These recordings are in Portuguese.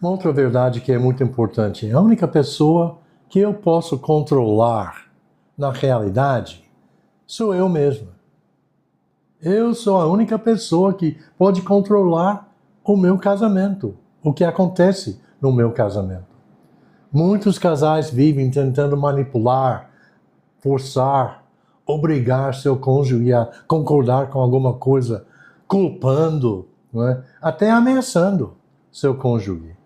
Uma outra verdade que é muito importante, a única pessoa que eu posso controlar na realidade sou eu mesmo. Eu sou a única pessoa que pode controlar o meu casamento, o que acontece no meu casamento. Muitos casais vivem tentando manipular, forçar, obrigar seu cônjuge a concordar com alguma coisa, culpando, não é? Até ameaçando seu cônjuge.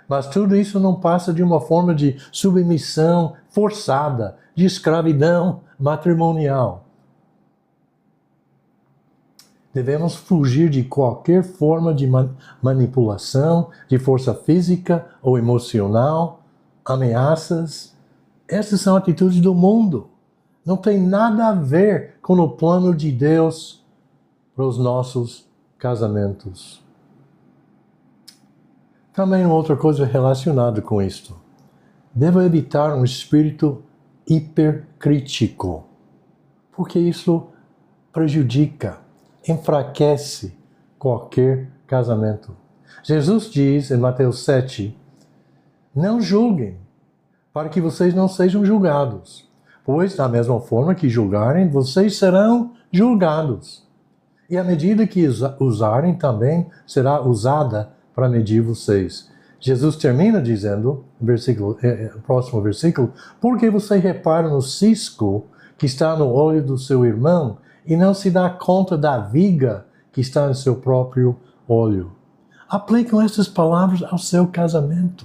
Mas tudo isso não passa de uma forma de submissão forçada, de escravidão matrimonial. Devemos fugir de qualquer forma de manipulação, de força física ou emocional, ameaças. Essas são atitudes do mundo. Não tem nada a ver com o plano de Deus para os nossos casamentos. Também outra coisa relacionada com isto. Devo evitar um espírito hipercrítico, porque isso prejudica, enfraquece qualquer casamento. Jesus diz em Mateus 7, não julguem, para que vocês não sejam julgados, pois da mesma forma que julgarem, vocês serão julgados. E a medida que usarem também será usada para medir vocês. Jesus termina dizendo, próximo versículo, porque você repara no cisco que está no olho do seu irmão e não se dá conta da viga que está em seu próprio olho. Aplicam essas palavras ao seu casamento.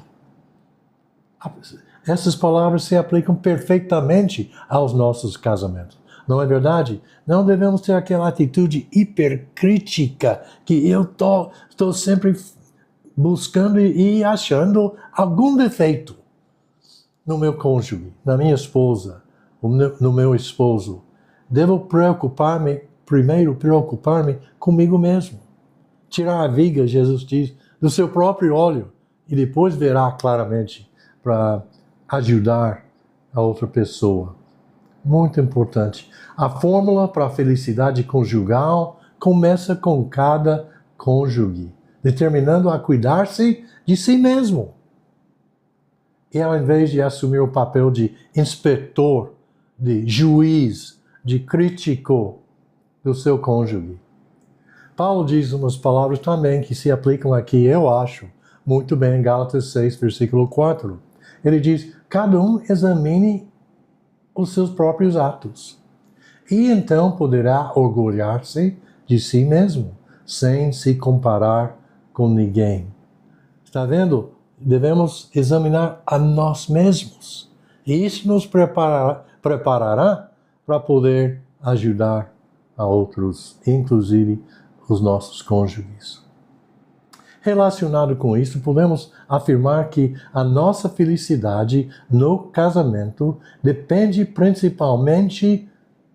Essas palavras se aplicam perfeitamente aos nossos casamentos. Não é verdade? Não devemos ter aquela atitude hipercrítica que eu estou sempre buscando e achando algum defeito no meu cônjuge, na minha esposa, no meu esposo. Devo primeiro preocupar-me comigo mesmo. Tirar a viga, Jesus diz, do seu próprio olho e depois verá claramente para ajudar a outra pessoa. Muito importante. A fórmula para a felicidade conjugal começa com cada cônjuge, determinando a cuidar-se de si mesmo. E ao invés de assumir o papel de inspetor, de juiz, de crítico do seu cônjuge. Paulo diz umas palavras também que se aplicam aqui, eu acho, muito bem em Gálatas 6, versículo 4. Ele diz, cada um examine os seus próprios atos. E então poderá orgulhar-se de si mesmo, sem se comparar com ninguém. Está vendo? Devemos examinar a nós mesmos. E isso nos preparará para poder ajudar a outros, inclusive os nossos cônjuges. Relacionado com isso, podemos afirmar que a nossa felicidade no casamento depende principalmente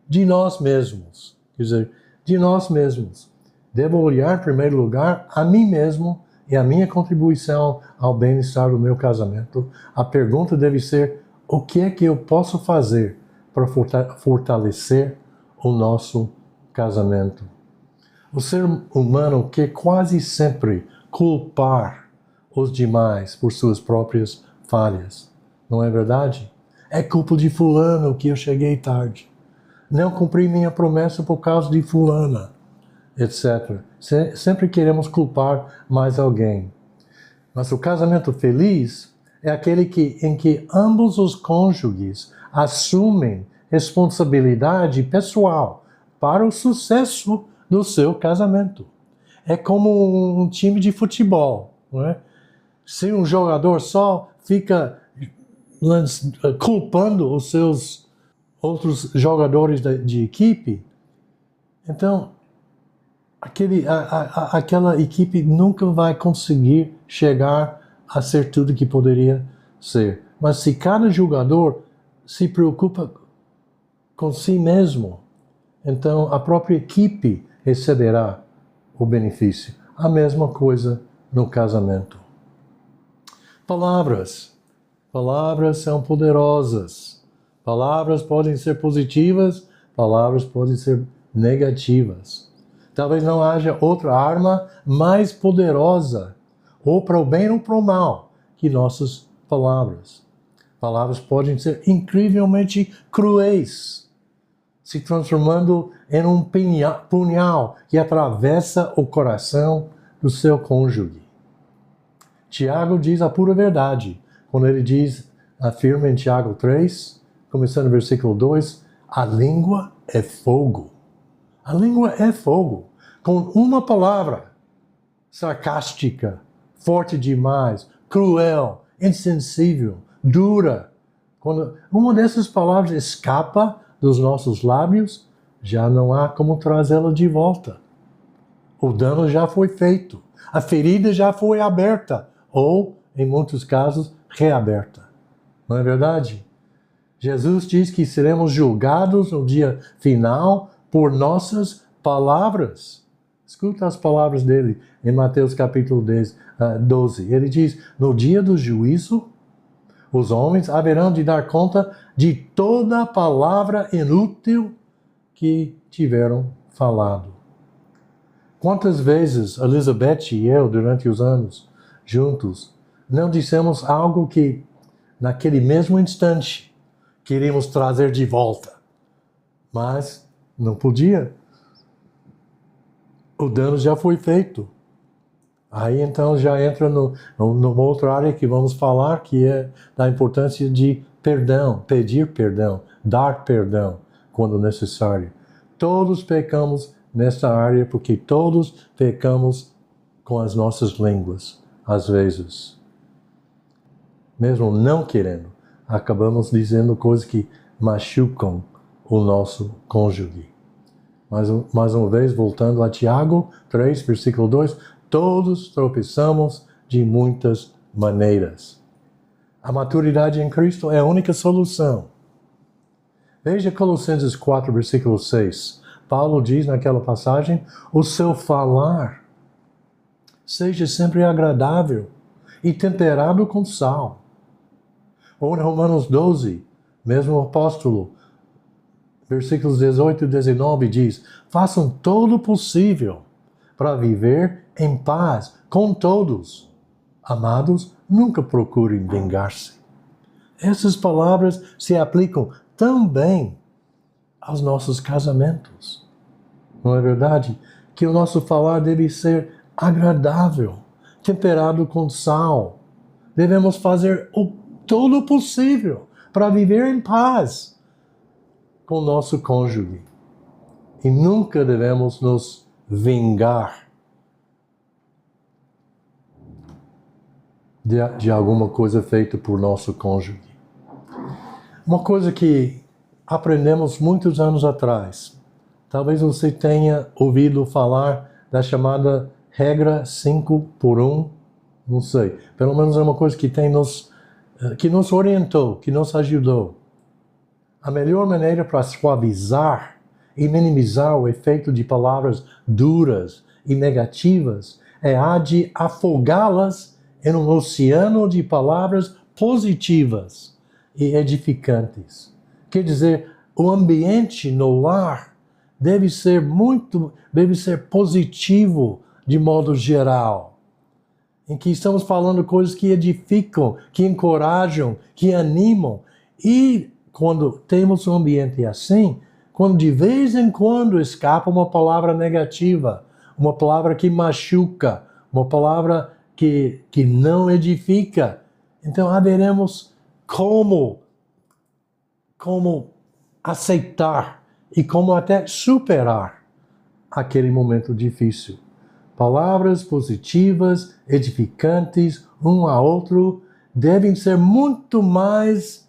de nós mesmos. Quer dizer, de nós mesmos. Devo olhar, em primeiro lugar, a mim mesmo e a minha contribuição ao bem-estar do meu casamento. A pergunta deve ser, o que é que eu posso fazer para fortalecer o nosso casamento? O ser humano quer quase sempre culpar os demais por suas próprias falhas. Não é verdade? É culpa de fulano que eu cheguei tarde. Não cumpri minha promessa por causa de fulana, etc. Sempre queremos culpar mais alguém. Mas o casamento feliz é aquele em que ambos os cônjuges assumem responsabilidade pessoal para o sucesso do seu casamento. É como um time de futebol, não é? Se um jogador só fica culpando os seus outros jogadores de equipe, então aquela equipe nunca vai conseguir chegar a ser tudo que poderia ser. Mas se cada jogador se preocupa com si mesmo, então a própria equipe receberá o benefício. A mesma coisa no casamento. Palavras. Palavras são poderosas. Palavras podem ser positivas, palavras podem ser negativas. Talvez não haja outra arma mais poderosa ou para o bem ou para o mal, que nossas palavras. Palavras podem ser incrivelmente cruéis, se transformando em um punhal que atravessa o coração do seu cônjuge. Tiago diz a pura verdade, quando ele afirma em Tiago 3, começando no versículo 2, a língua é fogo. A língua é fogo. Com uma palavra sarcástica, forte demais, cruel, insensível, dura, quando uma dessas palavras escapa dos nossos lábios, já não há como trazê-la de volta. O dano já foi feito. A ferida já foi aberta. Ou, em muitos casos, reaberta. Não é verdade? Jesus diz que seremos julgados no dia final por nossas palavras. Escuta as palavras dele em Mateus capítulo 12. Ele diz, no dia do juízo, os homens haverão de dar conta de toda palavra inútil que tiveram falado. Quantas vezes Elizabeth e eu, durante os anos, juntos, não dissemos algo que, naquele mesmo instante, queríamos trazer de volta, mas não podia. O dano já foi feito. Aí então já entra numa outra área que vamos falar, que é da importância de perdão, pedir perdão, dar perdão quando necessário. Todos pecamos nesta área porque todos pecamos com as nossas línguas, às vezes. Mesmo não querendo, acabamos dizendo coisas que machucam o nosso cônjuge. Mais uma vez, voltando a Tiago 3, versículo 2, todos tropeçamos de muitas maneiras. A maturidade em Cristo é a única solução. Veja Colossenses 4, versículo 6. Paulo diz naquela passagem, o seu falar seja sempre agradável e temperado com sal. Ou em Romanos 12, mesmo o apóstolo, versículos 18 e 19 diz, façam todo o possível para viver em paz com todos. Amados, nunca procurem vingar-se. Essas palavras se aplicam também aos nossos casamentos. Não é verdade? Que o nosso falar deve ser agradável, temperado com sal. Devemos fazer todo o possível para viver em paz com o nosso cônjuge. E nunca devemos nos vingar de alguma coisa feita por nosso cônjuge. Uma coisa que aprendemos muitos anos atrás, talvez você tenha ouvido falar da chamada regra 5 por 1, não sei. Pelo menos é uma coisa que nos orientou, que nos ajudou. A melhor maneira para suavizar e minimizar o efeito de palavras duras e negativas é a de afogá-las em um oceano de palavras positivas e edificantes. Quer dizer, o ambiente no lar deve ser positivo de modo geral, em que estamos falando coisas que edificam, que encorajam, que animam. E quando temos um ambiente assim, quando de vez em quando escapa uma palavra negativa, uma palavra que machuca, uma palavra que não edifica, então haveremos como aceitar e como até superar aquele momento difícil. Palavras positivas, edificantes, um a outro, devem ser muito mais,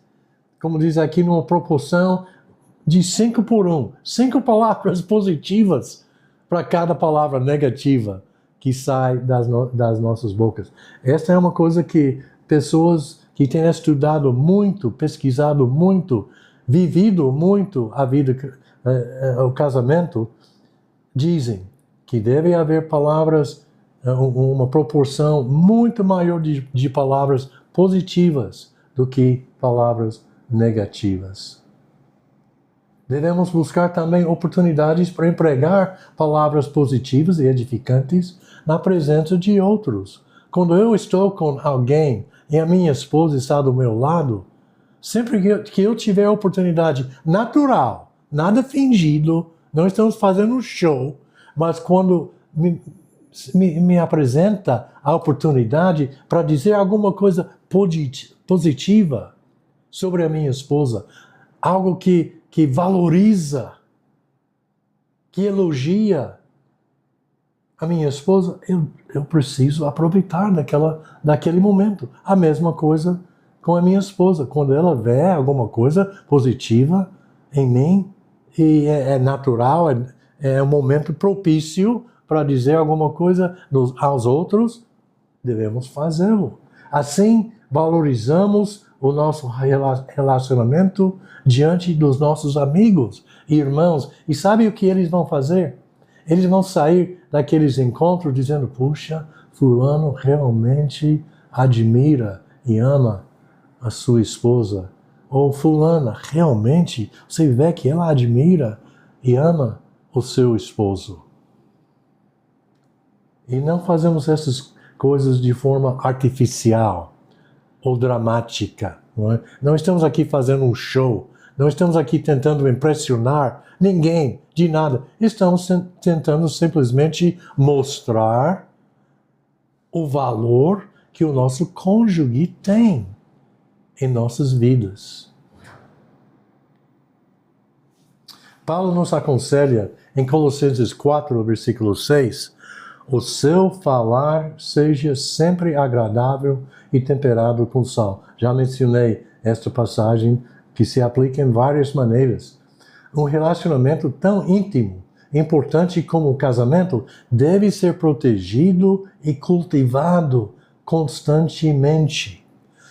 como diz aqui, numa proporção de 5 por 1. 5 palavras positivas para cada palavra negativa que sai das nossas bocas. Esta é uma coisa que pessoas que têm estudado muito, pesquisado muito, vivido muito a vida, o casamento, dizem que deve haver palavras, uma proporção muito maior de palavras positivas do que palavras negativas. Devemos buscar também oportunidades para empregar palavras positivas e edificantes na presença de outros, quando eu estou com alguém e a minha esposa está do meu lado, sempre que eu tiver a oportunidade natural, nada fingido, não estamos fazendo um show, mas quando me apresenta a oportunidade para dizer alguma coisa positiva sobre a minha esposa, algo que valoriza, que elogia a minha esposa, eu preciso aproveitar daquele momento. A mesma coisa com a minha esposa. Quando ela vê alguma coisa positiva em mim, e é natural, é um momento propício para dizer alguma coisa aos outros, devemos fazê-lo. Assim, valorizamos o nosso relacionamento diante dos nossos amigos e irmãos. E sabe o que eles vão fazer? Eles vão sair daqueles encontros dizendo, puxa, fulano realmente admira e ama a sua esposa. Ou fulana, realmente, você vê que ela admira e ama o seu esposo. E não fazemos essas coisas de forma artificial ou dramática. Não estamos aqui fazendo um show. Não estamos aqui tentando impressionar ninguém de nada. Estamos tentando simplesmente mostrar o valor que o nosso cônjuge tem em nossas vidas. Paulo nos aconselha em Colossenses 4, versículo 6, o seu falar seja sempre agradável e temperado com sal. Já mencionei esta passagem que se aplica em várias maneiras. Um relacionamento tão íntimo, importante como o casamento, deve ser protegido e cultivado constantemente.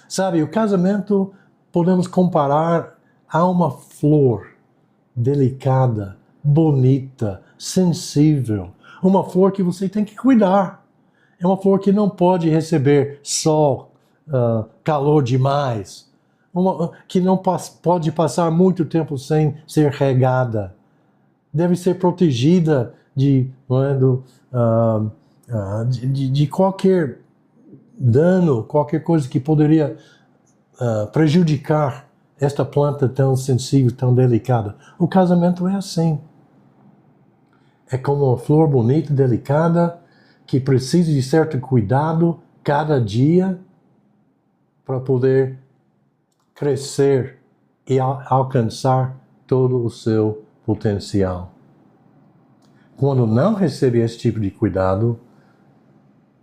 Sabe, o casamento podemos comparar a uma flor delicada, bonita, sensível. Uma flor que você tem que cuidar. É uma flor que não pode receber sol, calor demais. Que não pode passar muito tempo sem ser regada. Deve ser protegida de qualquer dano, qualquer coisa que poderia prejudicar esta planta tão sensível, tão delicada. O casamento é assim. É como uma flor bonita, delicada, que precisa de certo cuidado cada dia para poder crescer e alcançar todo o seu potencial. Quando não recebe esse tipo de cuidado,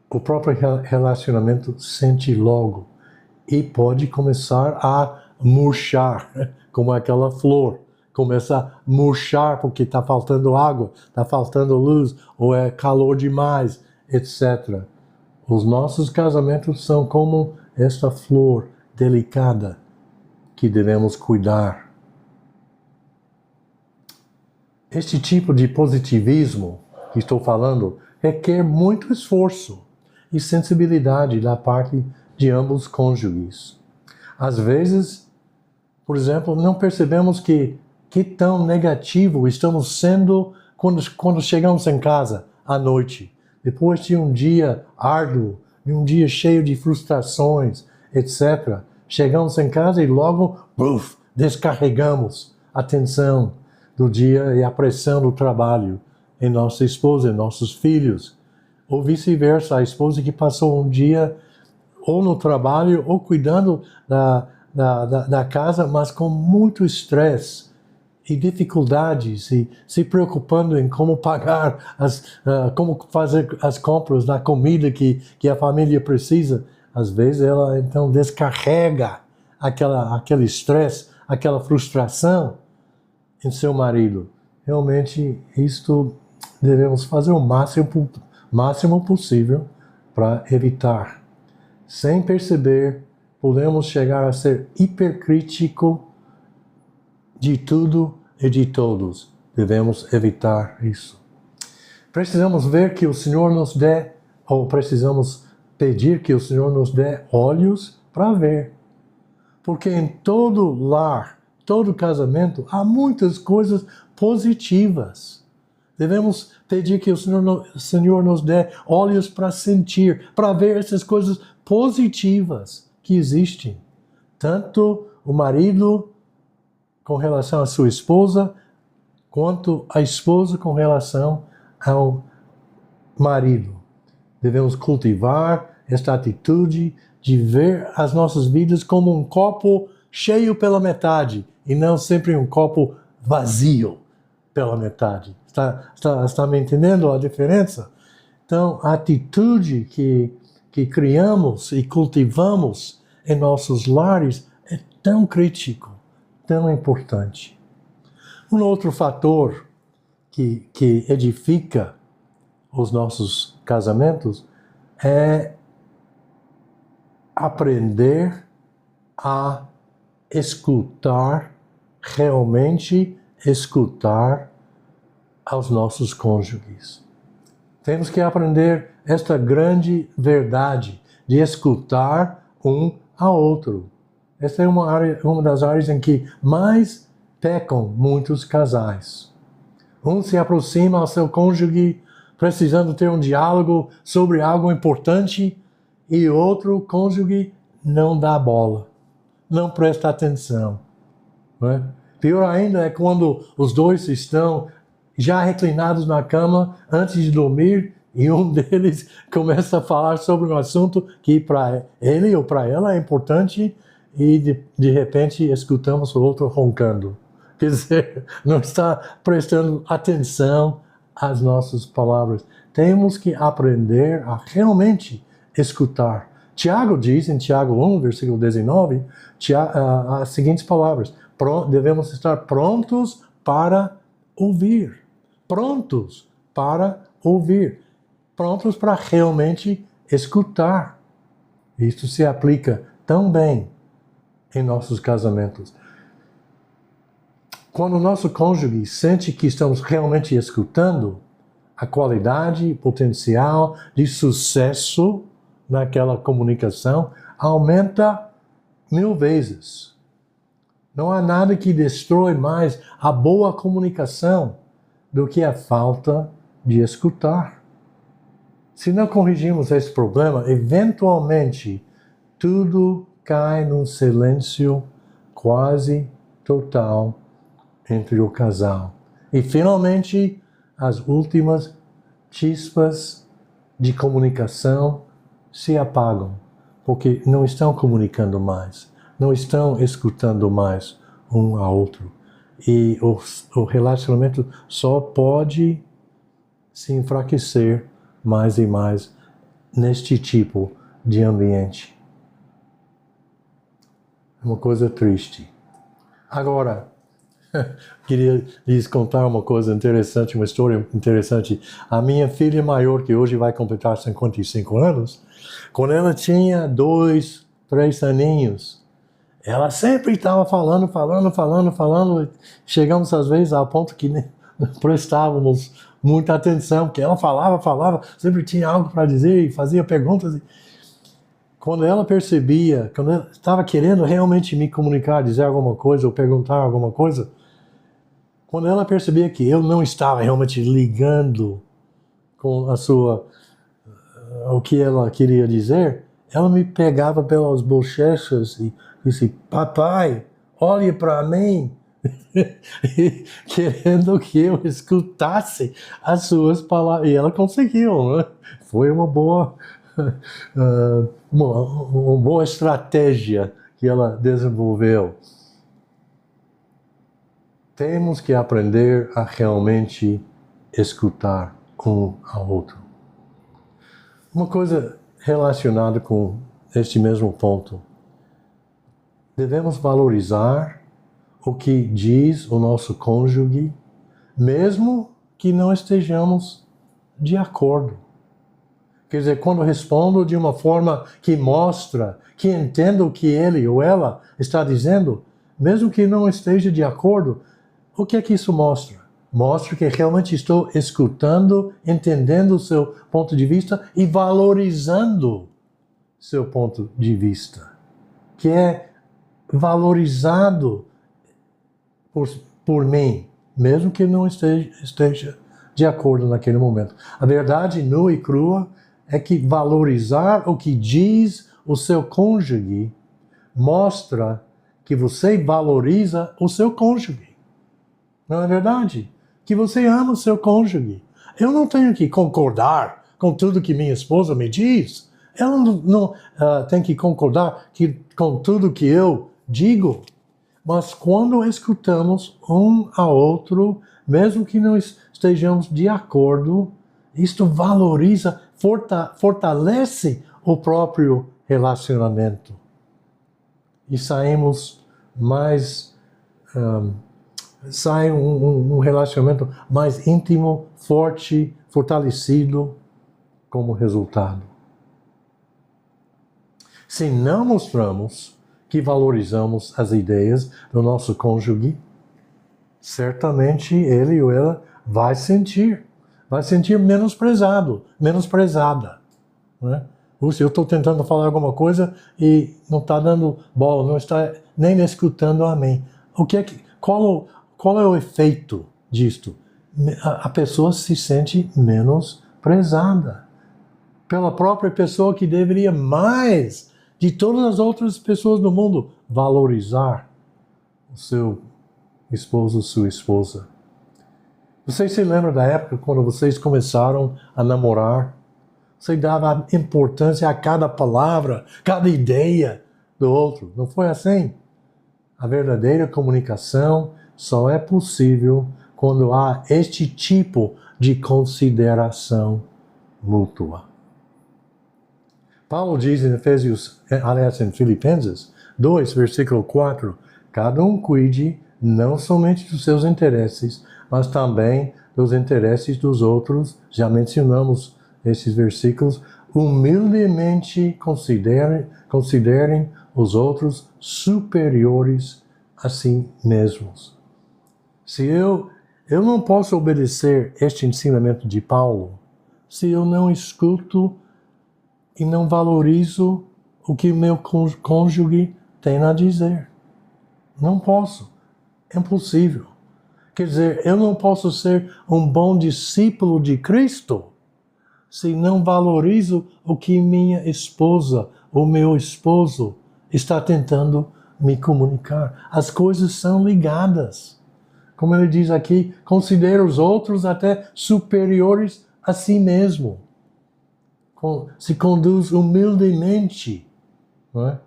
o próprio relacionamento sente logo e pode começar a murchar, como aquela flor. Começa a murchar porque está faltando água, está faltando luz, ou é calor demais, etc. Os nossos casamentos são como esta flor delicada que devemos cuidar. Este tipo de positivismo que estou falando requer muito esforço e sensibilidade da parte de ambos os cônjuges. Às vezes, por exemplo, não percebemos que tão negativo estamos sendo quando chegamos em casa à noite, depois de um dia árduo, de um dia cheio de frustrações, etc. Chegamos em casa e logo descarregamos a tensão do dia e a pressão do trabalho em nossa esposa, em nossos filhos. Ou vice-versa, a esposa que passou um dia ou no trabalho ou cuidando da casa, mas com muito estresse e dificuldades, e se preocupando em como pagar, como fazer as compras da comida que a família precisa. Às vezes ela então descarrega aquele estresse, aquela frustração em seu marido. Realmente isto devemos fazer o máximo possível para evitar. Sem perceber, podemos chegar a ser hipercrítico de tudo e de todos. Devemos evitar isso. Precisamos ver que o Senhor nos dê, ou precisamos pedir que o Senhor nos dê olhos para ver. Porque em todo lar, todo casamento, há muitas coisas positivas. Devemos pedir que o Senhor nos dê olhos para sentir, para ver essas coisas positivas que existem. Tanto o marido com relação à sua esposa, quanto a esposa com relação ao marido. Devemos cultivar esta atitude de ver as nossas vidas como um copo cheio pela metade e não sempre um copo vazio pela metade. Está me entendendo a diferença? Então, a atitude que criamos e cultivamos em nossos lares é tão crítico, tão importante. Um outro fator que edifica os nossos casamentos é aprender a escutar, realmente escutar aos nossos cônjuges. Temos que aprender esta grande verdade de escutar um ao outro. Essa é uma das áreas em que mais pecam muitos casais. Um se aproxima ao seu cônjuge precisando ter um diálogo sobre algo importante e outro cônjuge não dá bola, não presta atenção. Não é? Pior ainda é quando os dois estão já reclinados na cama antes de dormir e um deles começa a falar sobre um assunto que para ele ou para ela é importante e de repente escutamos o outro roncando. Quer dizer, não está prestando atenção às nossas palavras. Temos que aprender a realmente escutar. Tiago diz, em Tiago 1, versículo 19, as seguintes palavras: devemos estar prontos para ouvir. Prontos para ouvir. Prontos para realmente escutar. Isso se aplica tão bem em nossos casamentos. Quando o nosso cônjuge sente que estamos realmente escutando, a qualidade, potencial de sucesso naquela comunicação aumenta 1000 vezes. Não há nada que destrói mais a boa comunicação do que a falta de escutar. Se não corrigirmos esse problema, eventualmente tudo cai num silêncio quase total entre o casal. E finalmente, as últimas chispas de comunicação se apagam, porque não estão comunicando mais, não estão escutando mais um ao outro. E o relacionamento só pode se enfraquecer mais e mais neste tipo de ambiente. É uma coisa triste. Agora, queria lhes contar uma coisa interessante, uma história interessante. A minha filha maior, que hoje vai completar 55 anos, quando ela tinha 2, 3 aninhos, ela sempre estava falando. Chegamos às vezes ao ponto que não prestávamos muita atenção, porque ela falava, sempre tinha algo para dizer e fazia perguntas. Quando ela percebia, quando ela estava querendo realmente me comunicar, dizer alguma coisa ou perguntar alguma coisa, quando ela percebia que eu não estava realmente ligando com o que ela queria dizer, ela me pegava pelas bochechas e disse: papai, olhe para mim, querendo que eu escutasse as suas palavras. E ela conseguiu, né? Foi uma boa estratégia que ela desenvolveu. Temos que aprender a realmente escutar um ao outro. Uma coisa relacionada com este mesmo ponto. Devemos valorizar o que diz o nosso cônjuge, mesmo que não estejamos de acordo. Quer dizer, quando respondo de uma forma que mostra, que entendo o que ele ou ela está dizendo, mesmo que não esteja de acordo, o que é que isso mostra? Mostra que realmente estou escutando, entendendo o seu ponto de vista e valorizando seu ponto de vista, que é valorizado por mim, mesmo que não esteja de acordo naquele momento. A verdade nua e crua é que valorizar o que diz o seu cônjuge mostra que você valoriza o seu cônjuge. Não é verdade? Que você ama o seu cônjuge. Eu não tenho que concordar com tudo que minha esposa me diz. Ela não tem que concordar com tudo que eu digo. Mas quando escutamos um ao outro, mesmo que não estejamos de acordo, isto valoriza, fortalece o próprio relacionamento. E saímos mais... sai um relacionamento mais íntimo, forte, fortalecido como resultado. Se não mostramos que valorizamos as ideias do nosso cônjuge, certamente ele ou ela vai sentir menosprezado, menosprezada. Né? Se eu estou tentando falar alguma coisa e não está dando bola, não está nem escutando a mim. Qual é o efeito disto? A pessoa se sente menosprezada pela própria pessoa que deveria mais de todas as outras pessoas do mundo valorizar o seu esposo, sua esposa. Vocês se lembram da época quando vocês começaram a namorar? Você dava importância a cada palavra, cada ideia do outro. Não foi assim? A verdadeira comunicação só é possível quando há este tipo de consideração mútua. Paulo diz em Filipenses 2, versículo 4, cada um cuide não somente dos seus interesses, mas também dos interesses dos outros. Já mencionamos esses versículos. Humildemente considerem os outros superiores a si mesmos. Se eu não posso obedecer este ensinamento de Paulo, se eu não escuto e não valorizo o que meu cônjuge tem a dizer. Não posso. É impossível. Quer dizer, eu não posso ser um bom discípulo de Cristo se não valorizo o que minha esposa ou meu esposo está tentando me comunicar. As coisas são ligadas. Como ele diz aqui, considera os outros até superiores a si mesmo. Se conduz humildemente, não é?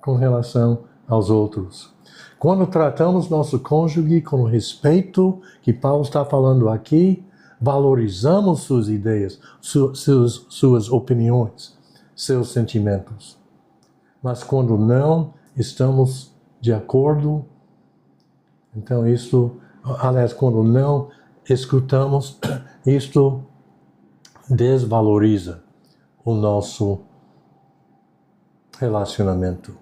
Com relação aos outros. Quando tratamos nosso cônjuge com o respeito que Paulo está falando aqui, valorizamos suas ideias, suas opiniões, seus sentimentos. Mas quando não estamos de acordo, então quando não escutamos, isto desvaloriza o nosso relacionamento.